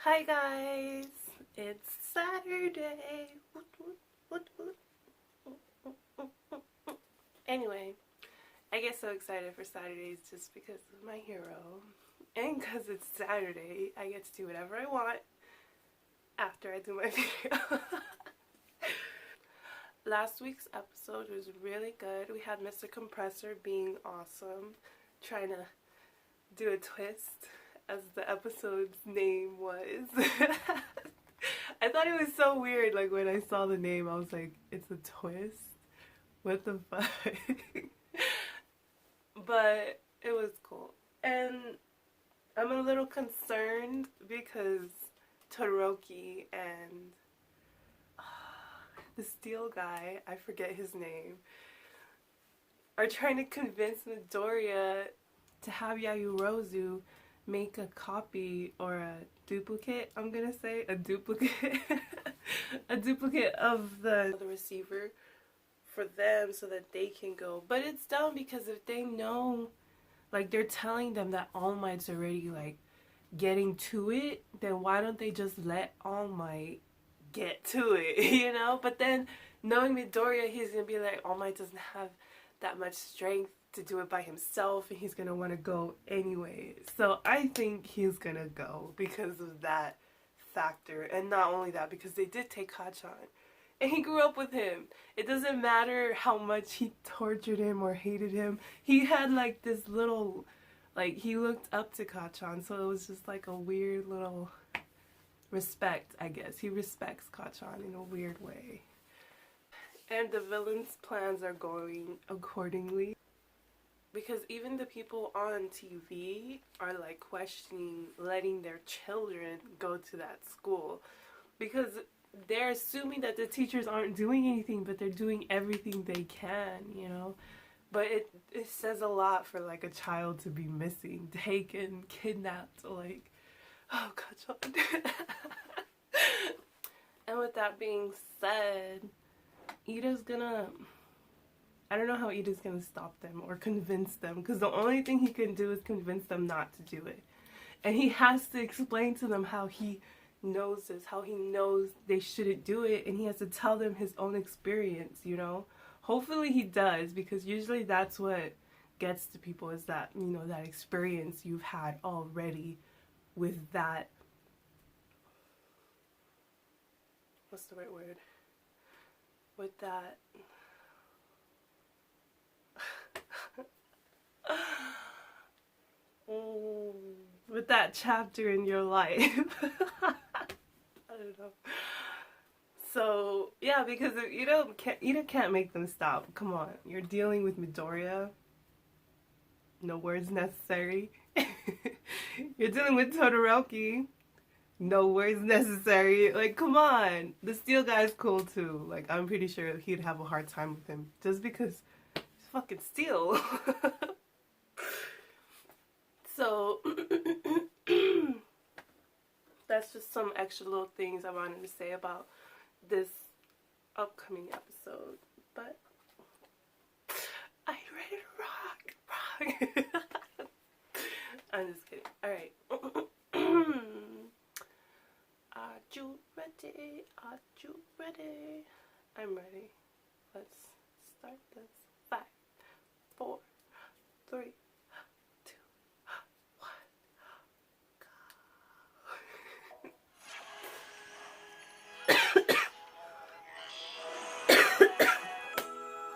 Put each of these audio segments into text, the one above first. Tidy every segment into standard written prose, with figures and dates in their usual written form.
Hi guys, it's Saturday. Anyway, I get so excited for Saturdays just because of my hero. And because it's Saturday, I get to do whatever I want after I do my video. Last week's episode was really good. We had Mr. Compressor being awesome, trying to do a twist, as the episode's name was. I thought it was so weird, like when I saw the name I was like, it's a twist? What the fuck? But it was cool. And I'm a little concerned because Todoroki and the steel guy, I forget his name, are trying to convince Midoriya to have Yayorozu make a copy or a duplicate, I'm gonna say, a duplicate a duplicate of the receiver for them so that they can go. But it's dumb because if they know, like, they're telling them that All Might's already like getting to it, then why don't they just let All Might get to it, you know? But then knowing Midoriya, he's gonna be like, All Might doesn't have that much strength to do it by himself and he's gonna want to go anyway. So I think he's gonna go because of that factor. And not only that, because they did take Kachan and he grew up with him. It doesn't matter how much he tortured him or hated him, he had like this little, like, he looked up to Kachan, so it was just like a weird little respect, I guess. He respects Kachan in a weird way. And the villain's plans are going accordingly. Because even the people on TV are like questioning letting their children go to that school. Because they're assuming that the teachers aren't doing anything, but they're doing everything they can, you know. But it says a lot for like a child to be missing, taken, kidnapped, like, oh god. And with that being said, Ida's gonna, I don't know how Ida's gonna stop them or convince them, because the only thing he can do is convince them not to do it. And he has to explain to them how he knows this, how he knows they shouldn't do it, and he has to tell them his own experience, you know? Hopefully he does, because usually that's what gets to people, is that, you know, that experience you've had already with that, what's the right word? With that with that chapter in your life. I don't know. So yeah, because Ida can't make them stop. Come on, you're dealing with Midoriya. No words necessary. You're dealing with Todoroki. No words necessary. Like, come on. The steel guy's cool too. Like, I'm pretty sure he'd have a hard time with him just because he's fucking steel. So that's just some extra little things I wanted to say about this upcoming episode. But I'm ready to rock. I'm just kidding. Alright. Are you ready? Are you ready? I'm ready. Let's start this. 5, 4, 3, 2, 1, go.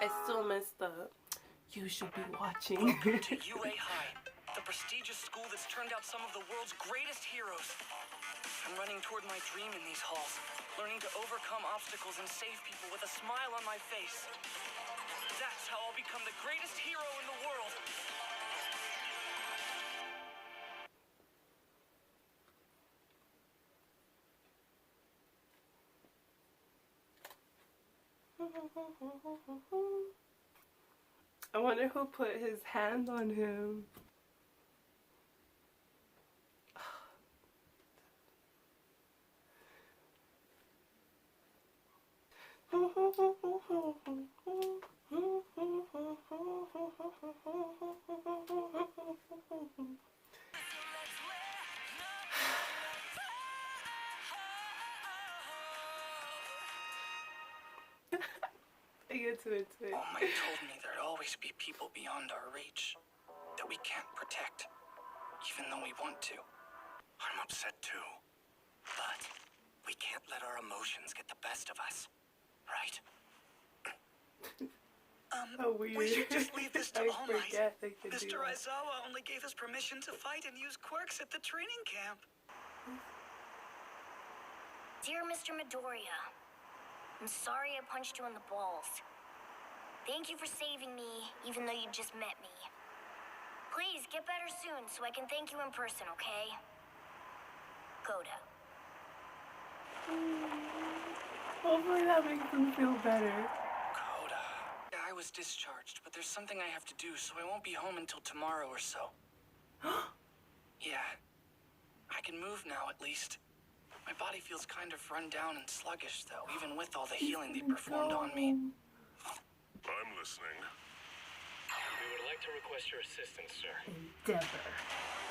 I still miss the "you should be watching." Welcome to UA High, the prestigious school that's turned out some of the world's greatest heroes. I'm running toward my dream in these halls, learning to overcome obstacles and save people with a smile on my face. That's how I'll become the greatest hero in the world. I wonder who put his hand on him. I get to it. All Might told me there'd always be people beyond our reach that we can't protect, even though we want to. I'm upset too. But we can't let our emotions get the best of us, right? Oh, weird. We should just leave this to I All Might. forget they can do Mr. that. Aizawa only gave us permission to fight and use quirks at the training camp. Dear Mr. Midoriya, I'm sorry I punched you in the balls. Thank you for saving me, even though you just met me. Please get better soon so I can thank you in person, okay? Coda. Hopefully that makes them feel better. Coda. Yeah, I was discharged, but there's something I have to do, so I won't be home until tomorrow or so. Yeah. I can move now, at least. My body feels kind of run down and sluggish, though, even with all the healing they performed on me. I'm listening. We would like to request your assistance, sir. Endeavor.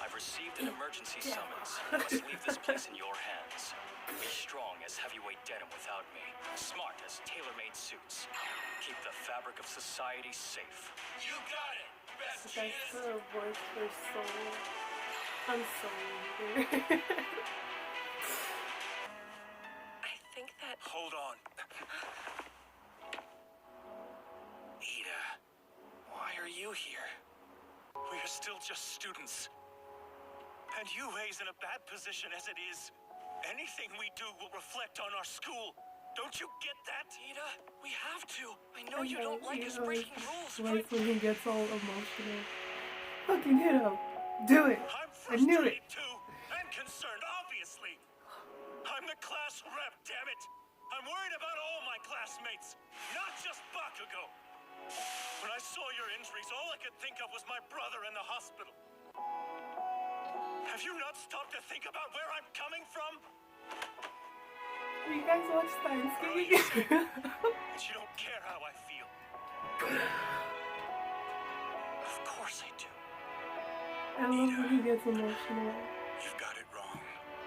I've received an emergency summons. I must leave this place in your hands. Be strong as heavyweight denim without me. Smart as tailor-made suits. Keep the fabric of society safe. You got it, best That's genius. her voice for soul. I'm sorry. I think that... Hold on. Ida, why are you here? We are still just students. And UA's in a bad position as it is. Anything we do will reflect on our school. Don't you get that? Ida, we have to. I know you don't like us breaking rules, Like but... when he gets all emotional. Fucking hit him. Do it. I'm I knew it. frustrated too, and concerned, obviously. I'm the class rep, damn it. I'm worried about all my classmates, not just Bakugo. When I saw your injuries, all I could think of was my brother in the hospital. Have you not stopped to think about where I'm coming from? You guys watch Steins Well, Gate? you say that you don't care how I feel. Of course I do. I love when he gets emotional. You've got it wrong.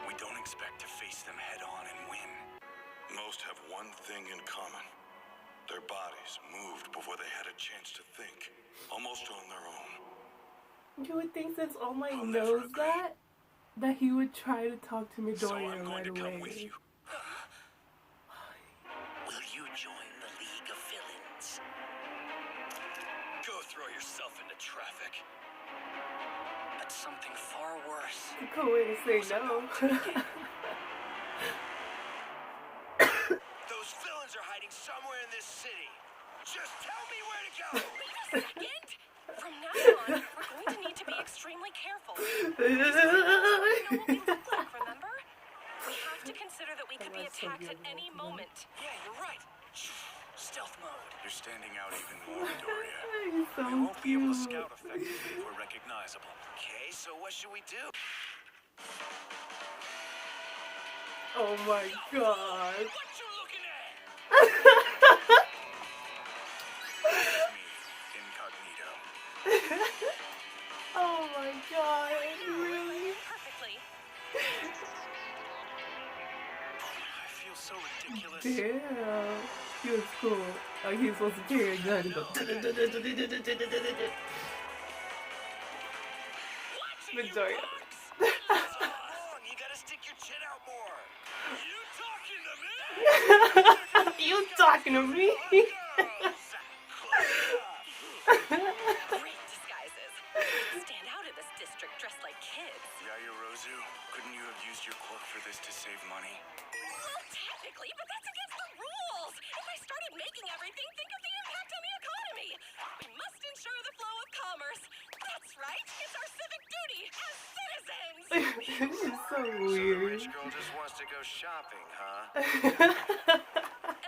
We don't expect to face them head on and win. Most have one thing in common. Their bodies moved before they had a chance to think, almost on their own. You would think since All Might I'll never knows agree. that he would try to talk to So Midoriya I'm going right to come away. with you. Will you join the League of Villains? Go throw yourself into traffic. But something far worse. It's a cool way to say no. Those villains are hiding somewhere in this city. Just tell me where to go. Wait a second! From now on, we're going to need to be extremely careful. We know what we look like, remember? We have to consider that we could be attacked at any moment. Yeah, you're right. Stealth mode. You're standing out even more, Midoriya. He's so We won't be able to cute. scout effectively if we're recognizable. Okay, so what should we do? Oh my god. What you looking at? Me, incognito. Oh my god. Really? Perfectly. I feel so ridiculous. Damn. He was cool. Like he was supposed to carry a gun and go. Midoriya. What's wrong? You gotta stick your chin out more. You talking to me? You talking to me? Great disguises. Stand out in this district dressed like kids. Yaoyorozu, couldn't you have used your quirk for this to save money? Well, technically, but that's against the rules. If I started making everything, think of the impact on the economy. We must ensure the flow of commerce. That's right. It's our civic duty as citizens. It's so So the weird. rich girl just wants to go shopping, huh?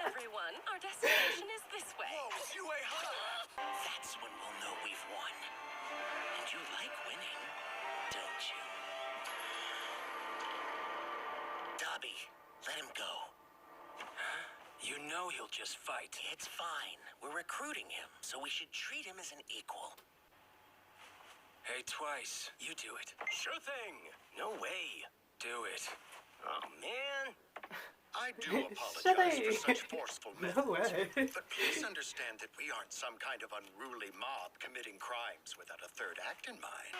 Everyone, our destination is this way. Whoa, Yue, huh? That's when we'll know we've won. And you like winning, don't you? Dobby, let him go. You know he'll just fight. It's fine. We're recruiting him, so we should treat him as an equal. Hey, Twice, you do it. Sure thing. No way. Do it. Oh, man. I I do apologize for such forceful methods. No way. But please understand that we aren't some kind of unruly mob committing crimes without a third act in mind.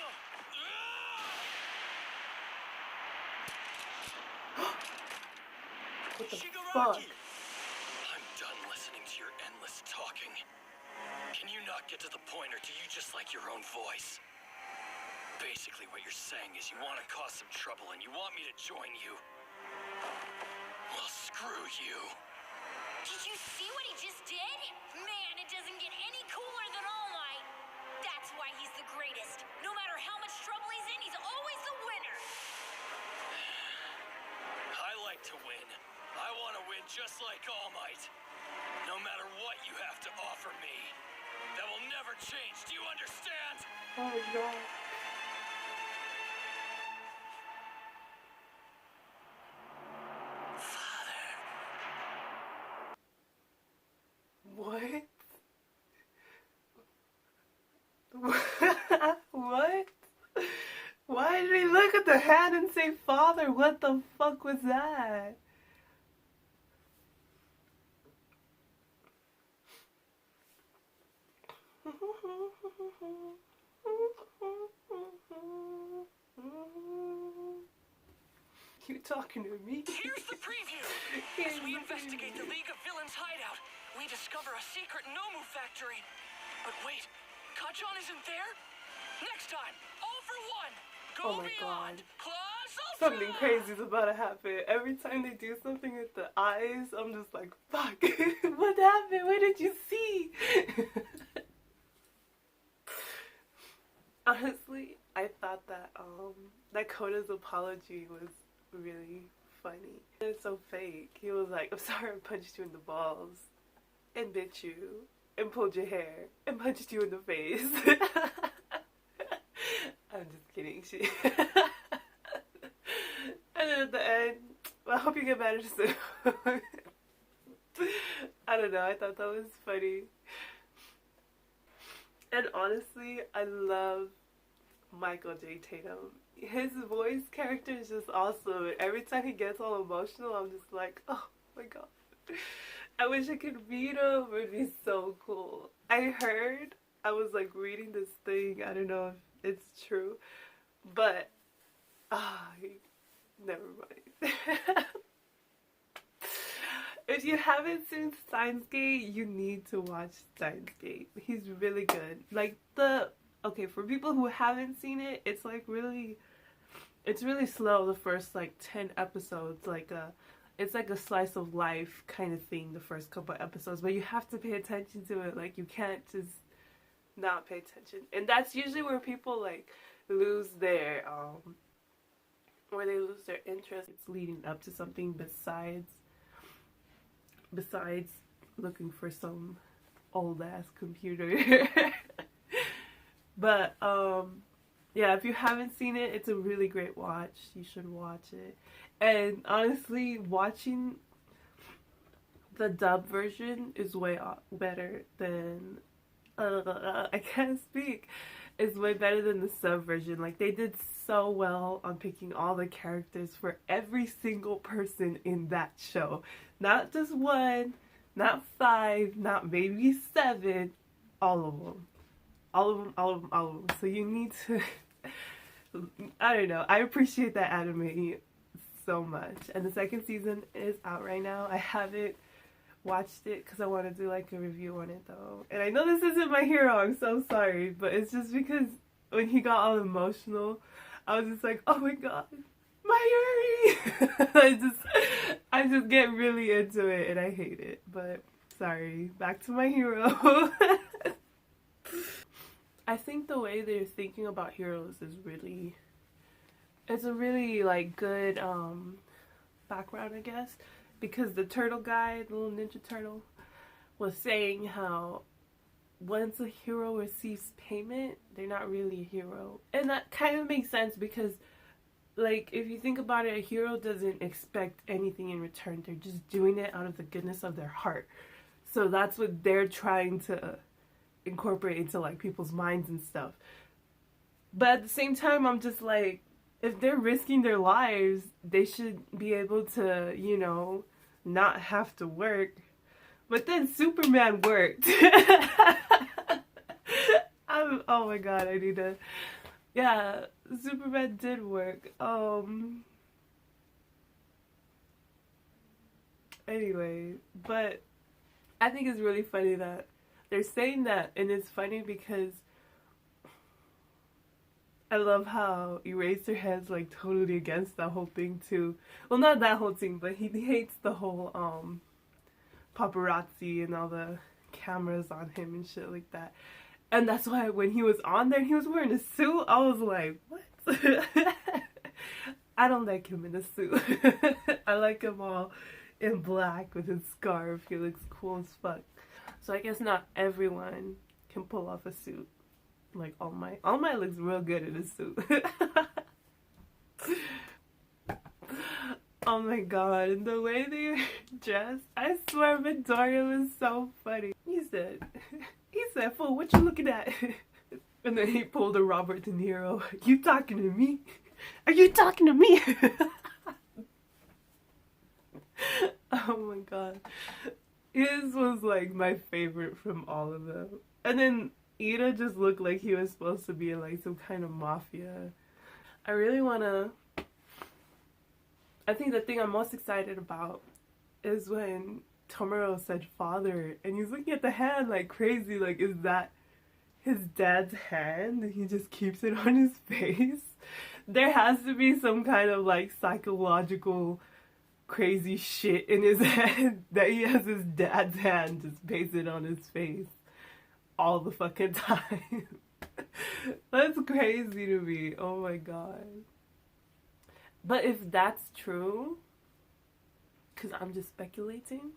What the fuck? Shigaraki! I'm done listening to your endless talking. Can you not get to the point, or do you just like your own voice? Basically, what you're saying is you want to cause some trouble and you want me to join you. Well, screw you. Did you see what he just did? Man, it doesn't get any cooler than All Might. That's why he's the greatest. No matter how much trouble he's in, he's always the winner. I like to win. I want to win just like All Might. No matter what you have to offer me. That will never change, do you understand? Oh my god. What? What? Why did he look at the hand and say father? What the fuck was that? You talking to me? Here's the preview. As we investigate the League of Villains hideout, we discover a secret Nomu factory. But wait, Kachan isn't there? Next time, All for One. Go Oh my beyond. god. Claws Ultra! Something crazy is about to happen. Every time they do something with the eyes, I'm just like, fuck. What happened? What did you see? Honestly, I thought that that Koda's apology was really funny. It's so fake. He was like, I'm sorry I punched you in the balls and bit you and pulled your hair and punched you in the face. I'm just kidding. And then at the end, I hope you get better soon. I don't know, I thought that was funny. And honestly, I love Michael J. Tatum. His voice character is just awesome. And every time he gets all emotional, I'm just like, oh my god. I wish I could meet him. It would be so cool. I was like reading this thing. I don't know if it's true. But, never mind. If you haven't seen Steins Gate, you need to watch Steins Gate. He's really good. Like okay, for people who haven't seen it, it's like it's really slow the first like 10 episodes. It's like a slice of life kind of thing the first couple episodes, but you have to pay attention to it. Like you can't just not pay attention. And that's usually where people like lose their where they lose their interest. It's leading up to something besides looking for some old ass computer. But yeah, if you haven't seen it, it's a really great watch. You should watch it. And honestly, watching the dub version is way better than I can't speak. It's way better than the sub version. Like they did so well on picking all the characters for every single person in that show. Not just one, not 5, not maybe 7, all of them. All of them. So you need to, I don't know, I appreciate that anime so much. And the second season is out right now. I haven't watched it because I want to do like a review on it though. And I know this isn't my hero, I'm so sorry, but it's just because when he got all emotional, I was just like, oh my god, my Yuri! I just get really into it and I hate it. But sorry, back to my hero. I think the way they're thinking about heroes is it's a really like good background, I guess, because the turtle guy, the little ninja turtle, was saying how once a hero receives payment, they're not really a hero. And that kind of makes sense because like if you think about it, a hero doesn't expect anything in return. They're just doing it out of the goodness of their heart. So that's what they're trying to incorporate into like people's minds and stuff. But at the same time, I'm just like, if they're risking their lives, they should be able to, you know, not have to work. But then Superman worked. Oh my god, I need to... Yeah, Superman did work. Anyway, but I think it's really funny that they're saying that, and it's funny because I love how Eraserhead's like totally against that whole thing too. Well, not that whole thing, but he hates the whole paparazzi and all the cameras on him and shit like that. And that's why when he was on there, he was wearing a suit. I was like, what? I don't like him in a suit. I like him all in black with his scarf. He looks cool as fuck. So I guess not everyone can pull off a suit. Like All Might looks real good in a suit. Oh my god, and the way they were dressed, I swear Midoriya was so funny. He said, fool, what you looking at? And then he pulled a Robert De Niro. You talking to me? Are you talking to me? Oh my god. His was like my favorite from all of them. And then Ida just looked like he was supposed to be in like some kind of mafia. I think the thing I'm most excited about is when Tomura said father, and he's looking at the hand like crazy, like, is that his dad's hand? And he just keeps it on his face. There has to be some kind of like psychological crazy shit in his head that he has his dad's hand just pasted on his face all the fucking time. That's crazy to me. Oh my god. But if that's true, because I'm just speculating,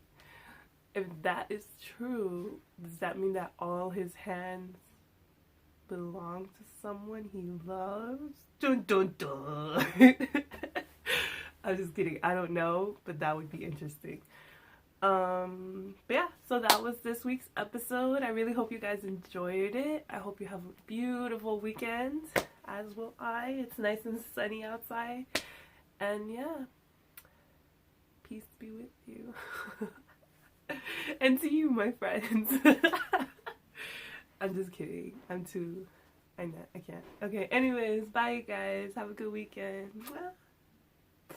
if that is true, does that mean that all his hands belong to someone he loves? Dun dun dun. I'm just kidding. I don't know, but that would be interesting. But yeah, so that was this week's episode. I really hope you guys enjoyed it. I hope you have a beautiful weekend, as will I. It's nice and sunny outside. And yeah, peace be with you. And to you, my friends. I'm just kidding. I can't. Okay, anyways, bye you guys. Have a good weekend.